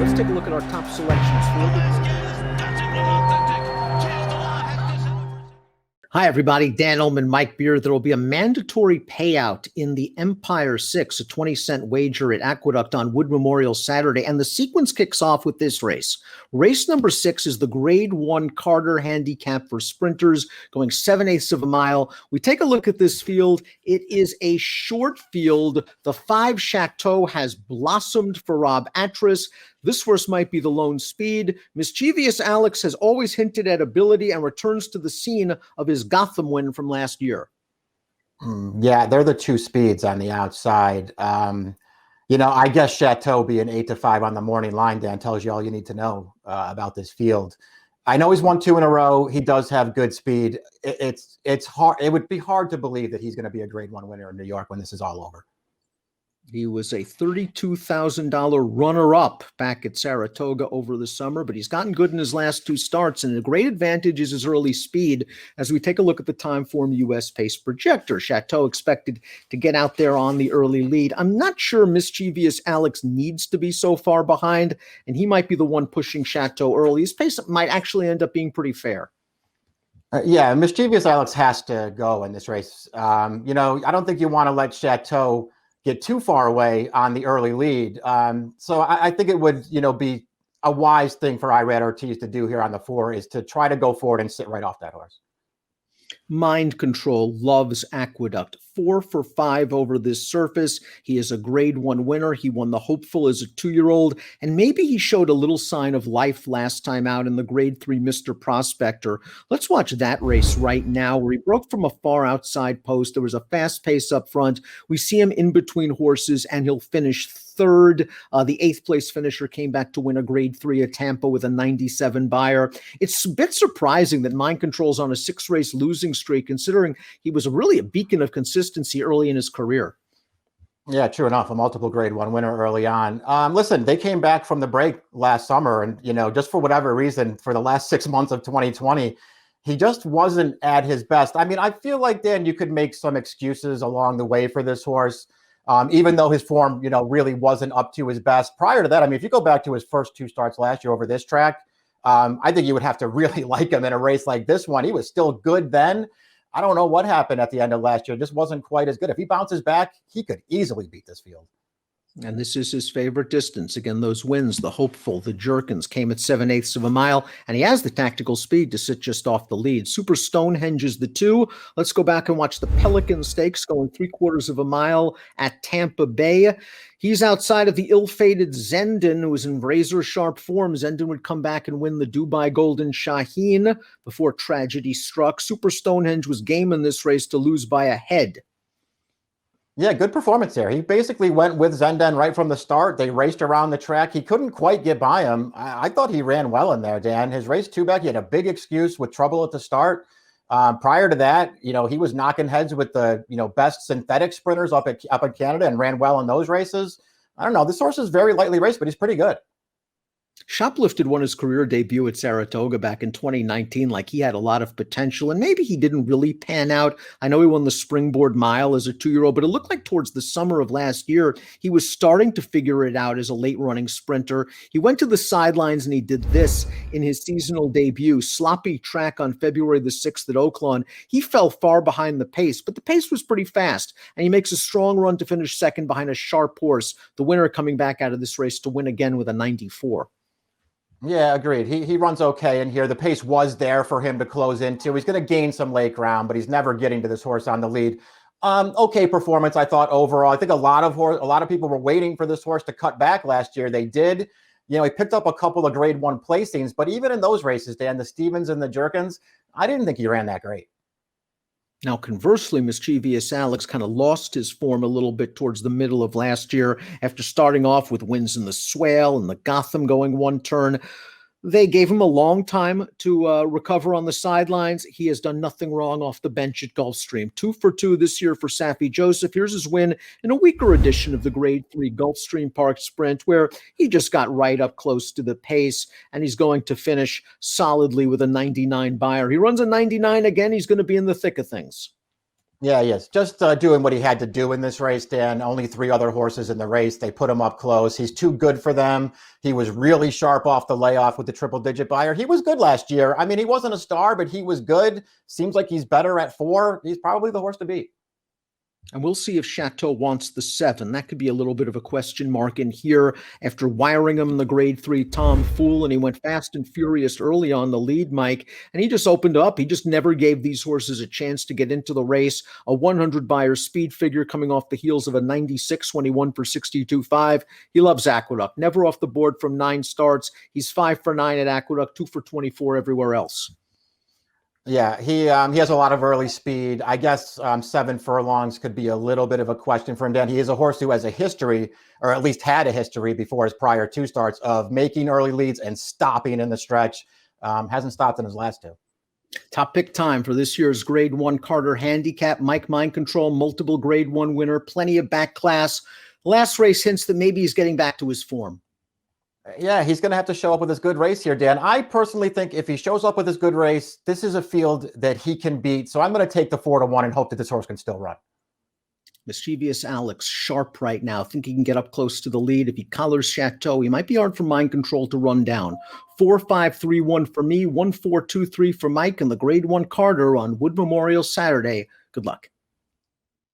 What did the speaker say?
let's take a look at our top selections for the Hi, everybody. Dan Illman, Mike Beer. There will be a mandatory payout in the Empire 6, a 20-cent wager at Aqueduct on Wood Memorial Saturday. And the sequence kicks off with this race. Race number 6 is the Grade 1 Carter Handicap for sprinters, going 7/8 of a mile. We take a look at this field. It is a short field. The 5 Chateau has blossomed for Rob Atras. This horse might be the lone speed. Mischievous Alex has always hinted at ability and returns to the scene of his Gotham win from last year. Yeah, they're the 2 speeds on the outside. I guess Chateau being 8-5 on the morning line, Dan, tells you all you need to know about this field. I know he's won 2 in a row. He does have good speed. It's hard. It would be hard to believe that he's going to be a Grade 1 winner in New York when this is all over. He was a $32,000 runner-up back at Saratoga over the summer, but he's gotten good in his last 2 starts, and a great advantage is his early speed. As we take a look at the time form U.S. pace projector, Chateau expected to get out there on the early lead. I'm not sure Mischievous Alex needs to be so far behind, and he might be the one pushing Chateau early. His pace might actually end up being pretty fair. Yeah, Mischievous Alex has to go in this race. I don't think you want to let Chateau get too far away on the early lead. So I think it would, be a wise thing for Irad Ortiz to do here on the 4 is to try to go forward and sit right off that horse. Mind Control loves Aqueduct. 4 for 5 over this surface. He is a Grade 1 winner. He won the Hopeful as a 2-year-old, and maybe he showed a little sign of life last time out in the Grade 3 Mr. Prospector. Let's watch that race right now where he broke from a far outside post. There was a fast pace up front. We see him in between horses, and he'll finish third. The 8th place finisher came back to win a Grade 3 at Tampa with a 97 buyer. It's a bit surprising that Mind Control's on a 6-race losing streak, considering he was really a beacon of consistency early in his career. Yeah, true enough. A multiple Grade 1 winner early on. Listen, they came back from the break last summer, and, just for whatever reason, for the last 6 months of 2020, he just wasn't at his best. I mean, I feel like, Dan, you could make some excuses along the way for this horse. Even though his form, really wasn't up to his best. Prior to that, if you go back to his first 2 starts last year over this track, I think you would have to really like him in a race like this one. He was still good then. I don't know what happened at the end of last year. Just wasn't quite as good. If he bounces back, he could easily beat this field. And this is his favorite distance. Again, those wins, the Hopeful, the Jerkins, came at 7/8 of a mile, and he has the tactical speed to sit just off the lead. Super Stonehenge is the 2. Let's go back and watch the Pelican Stakes going 3/4 of a mile at Tampa Bay. He's outside of the ill-fated Zendon, who was in razor-sharp form. Zendon would come back and win the Dubai Golden Shaheen before tragedy struck. Super Stonehenge was game in this race to lose by a head. Yeah, good performance there. He basically went with Zendon right from the start. They raced around the track. He couldn't quite get by him. I thought he ran well in there, Dan. His race 2 back, he had a big excuse with trouble at the start. Prior to that, he was knocking heads with the, best synthetic sprinters up in Canada and ran well in those races. I don't know. This horse is very lightly raced, but he's pretty good. Shoplifted won his career debut at Saratoga back in 2019 like he had a lot of potential, and maybe he didn't really pan out. I know he won the Springboard Mile as a 2-year-old, but it looked like towards the summer of last year, he was starting to figure it out as a late-running sprinter. He went to the sidelines, and he did this in his seasonal debut. Sloppy track on February the 6th at Oaklawn. He fell far behind the pace, but the pace was pretty fast, and he makes a strong run to finish second behind a sharp horse, the winner coming back out of this race to win again with a 94. Yeah, agreed. He runs okay in here. The pace was there for him to close into. He's going to gain some late ground, but he's never getting to this horse on the lead. Okay performance, I thought, overall. I think a lot of people were waiting for this horse to cut back last year. They did. He picked up a couple of Grade 1 placings, but even in those races, Dan, the Stevens and the Jerkins, I didn't think he ran that great. Now, conversely, Mischievous Alex kind of lost his form a little bit towards the middle of last year after starting off with wins in the Swale and the Gotham going 1 turn. They gave him a long time to recover on the sidelines. He has done nothing wrong off the bench at Gulfstream. 2 for 2 this year for Saffie Joseph. Here's his win in a weaker edition of the Grade 3 Gulfstream Park Sprint, where he just got right up close to the pace, and he's going to finish solidly with a 99 buyer. He runs a 99 again. He's going to be in the thick of things. Yeah, he is. Just doing what he had to do in this race, Dan. Only three other horses in the race. They put him up close. He's too good for them. He was really sharp off the layoff with the triple-digit buyer. He was good last year. I mean, he wasn't a star, but he was good. Seems like he's better at 4. He's probably the horse to beat. And we'll see if Chateau wants the 7. That could be a little bit of a question mark in here after wiring him in the grade 3 Tom Fool, and he went fast and furious early on the lead, Mike, and he just opened up. He just never gave these horses a chance to get into the race. A 100 buyer speed figure coming off the heels of a 96 when he won for 62.5. He loves Aqueduct. Never off the board from 9 starts. He's 5 for 9 at Aqueduct, 2 for 24 everywhere else. Yeah, he has a lot of early speed. I guess 7 furlongs could be a little bit of a question for him, Dan. He is a horse who has a history, or at least had a history before his prior 2 starts, of making early leads and stopping in the stretch. Hasn't stopped in his last 2. Top pick time for this year's Grade 1 Carter Handicap. Mike Mind Control, multiple Grade 1 winner, plenty of back class. Last race hints that maybe he's getting back to his form. Yeah, he's going to have to show up with his good race here, Dan. I personally think if he shows up with his good race, this is a field that he can beat. So I'm going to take the 4-1 and hope that this horse can still run. Mischievous Alex, sharp right now. Think he can get up close to the lead. If he collars Chateau, he might be hard for Mind Control to run down. 4-5-3-1 for me, 1-4-2-3 for Mike, and the Grade 1 Carter on Wood Memorial Saturday. Good luck.